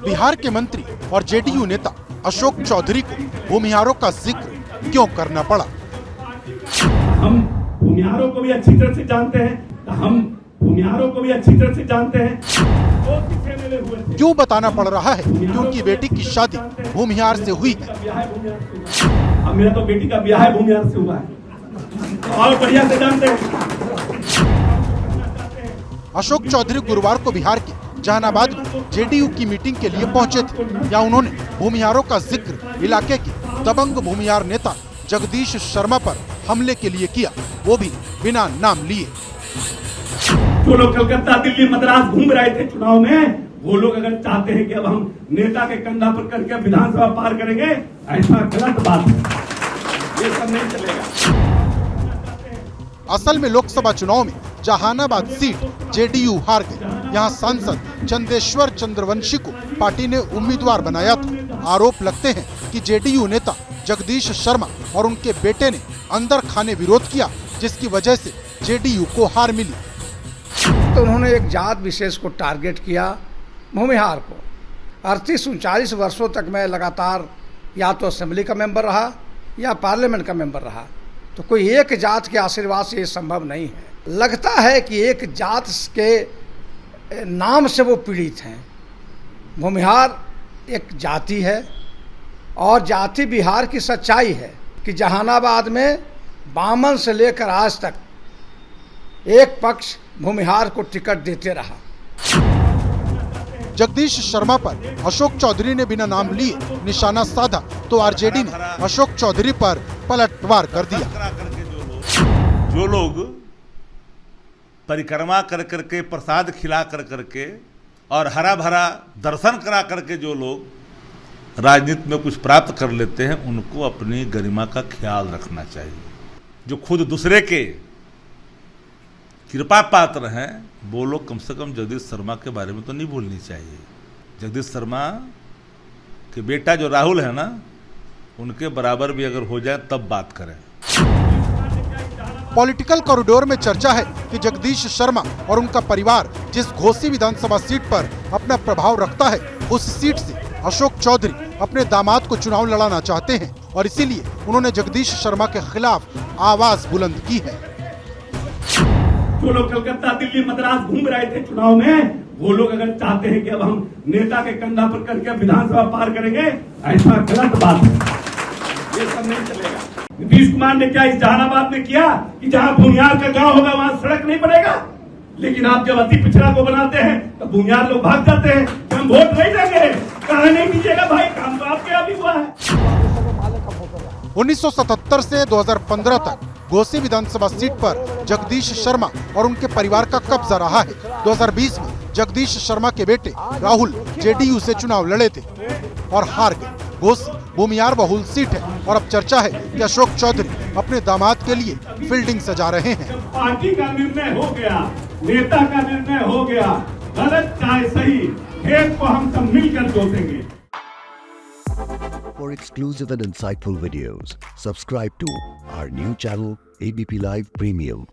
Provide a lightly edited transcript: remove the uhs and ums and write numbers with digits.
बिहार के मंत्री और जेडीयू नेता अशोक चौधरी को भूमिहारों का जिक्र क्यों करना पड़ा? हम भूमिहारों को भी अच्छी तरह से जानते हैं, तो हम भूमिहारों को भी अच्छी तरह से जानते हैं। क्यों बताना पड़ रहा है? क्योंकि बेटी की शादी भूमिहार से हुई है। अब मेरा तो बेटी का ब्याह है भूमिहार से हुआ है, तो और बढ़िया से जानते हैं। अशोक चौधरी गुरुवार को बिहार के जहानाबाद में जेडीयू की मीटिंग के लिए पहुंचे थे। यहाँ उन्होंने भूमिहारों का जिक्र इलाके के दबंग भूमिहार नेता जगदीश शर्मा पर हमले के लिए किया, वो भी बिना नाम लिए। जो लोग कलकत्ता, दिल्ली, मद्रास घूम रहे थे चुनाव में, वो लोग अगर चाहते हैं कि अब हम नेता के कंधा पर करके विधानसभा पार करेंगे, ऐसा गलत बात है, ये सब नहीं चलेगा। असल में लोकसभा चुनाव में जहानाबाद सीट जेडीयू हार गई। यहाँ सांसद चंदेश्वर चंद्रवंशी को पार्टी ने उम्मीदवार बनाया था। आरोप लगते हैं कि जेडीयू नेता जगदीश शर्मा और उनके बेटे ने अंदर खाने विरोध किया, जिसकी वजह से जेडीयू को हार मिली। तो उन्होंने एक जात विशेष को टारगेट किया, भूमिहार को। 38-39 वर्षों तक मैं लगातार या तो असेंबली का मेंबर रहा या पार्लियामेंट का मेंबर रहा, तो कोई एक जात के आशीर्वाद से ये संभव नहीं है। लगता है कि एक जात के नाम से वो पीड़ित हैं। भूमिहार एक जाति है और जाति बिहार की सच्चाई है कि जहानाबाद में बामन से लेकर आज तक एक पक्ष भूमिहार को टिकट देते रहा। जगदीश शर्मा पर अशोक चौधरी ने बिना नाम लिए निशाना साधा, तो आरजेडी ने अशोक चौधरी पर पलटवार कर दिया। जो लोग परिक्रमा कर करके, प्रसाद खिला कर करके और हरा भरा दर्शन करा करके जो लोग राजनीति में कुछ प्राप्त कर लेते हैं, उनको अपनी गरिमा का ख्याल रखना चाहिए। जो खुद दूसरे के कृपा पात्र हैं, वो लोग कम से कम जगदीश शर्मा के बारे में तो नहीं भूलनी चाहिए। जगदीश शर्मा के बेटा जो राहुल है ना, उनके बराबर भी अगर हो जाए तब बात करें। पॉलिटिकल कॉरिडोर में चर्चा है कि जगदीश शर्मा और उनका परिवार जिस घोसी विधानसभा सीट पर अपना प्रभाव रखता है, उस सीट से अशोक चौधरी अपने दामाद को चुनाव लड़ाना चाहते हैं और इसीलिए उन्होंने जगदीश शर्मा के खिलाफ आवाज बुलंद की है। जो लोग कलकत्ता, दिल्ली, मद्रास घूम रहे थे चुनाव में, वो लोग अगर चाहते हैं कि अब हम नेता के कंधा पर करके विधानसभा पार करेंगे, ऐसा गलत बात है, ये सब नहीं चलेगा। नीतीश कुमार ने क्या इस जहानाबाद में किया कि जहाँ भूमिहार का गांव होगा वहाँ सड़क नहीं बनेगा, लेकिन आप जब अति पिछड़ा को बनाते हैं तो भूमिहार लोग भाग जाते हैं कि हम वोट नहीं देंगे। कहा नहीं दीजिएगा भाई, काम तो आपके यहाँ भी हुआ है। 1977 से 2015 तक घोसी विधानसभा सीट पर जगदीश शर्मा और उनके परिवार का कब्जा रहा है। 2020 में जगदीश शर्मा के बेटे राहुल जेडीयू से चुनाव लड़े थे और हार गए। घोसी भूमिहार बहुल सीट है और अब चर्चा है कि अशोक चौधरी अपने दामाद के लिए फील्डिंग सजा रहे हैं। पार्टी का निर्णय हो गया, नेता का निर्णय हो गया, गलत चाहे सही, खेत को हम सब मिलकर जोतेंगे। For exclusive and insightful videos, subscribe to our new channel ABP Live Premium.